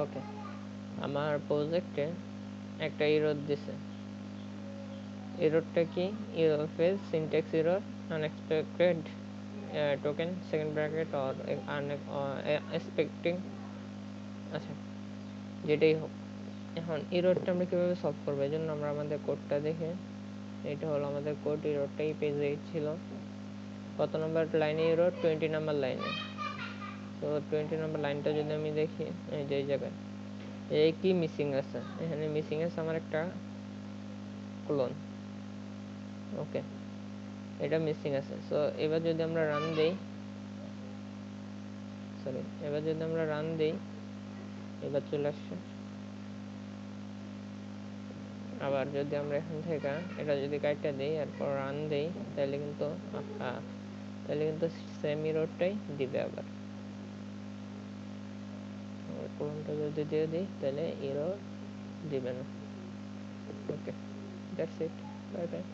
ওকে, আমার প্রজেক্টে একটা এরর দিছে। এররটা কি? Error phase, syntax error, unexpected token, second bracket or expecting, আচ্ছা যেটাই হোক। এখন এররটা আমরা কীভাবে সলভ করবো? এই জন্য আমরা আমাদের কোডটা দেখে, এটা হলো আমাদের কোড, এররটাই পেজ 8 ছিল। কত নম্বর লাইনে এরর? 20 নাম্বার লাইনে। তো 20 নম্বর লাইনটা যদি আমি দেখি, এই যে এই জায়গায় এই কি মিসিং আছে, এখানে মিসিং আছে আমার একটা ক্লোন। ওকে, এটা মিসিং আছে। সো এবার যদি আমরা রান দেই, এবার চলে আসছে। আবার যদি আমরা এখান থেকে এটা যদি কাইটা দিই, এরপর রান দেই, তাহলে কিন্তু সেম এররটাই দিবে। আবার ক্লোনটা যদি দিয়ে দিই, তাহলে এরর দিবে না। ওকে, দ্যাটস ইট, বাই বাই।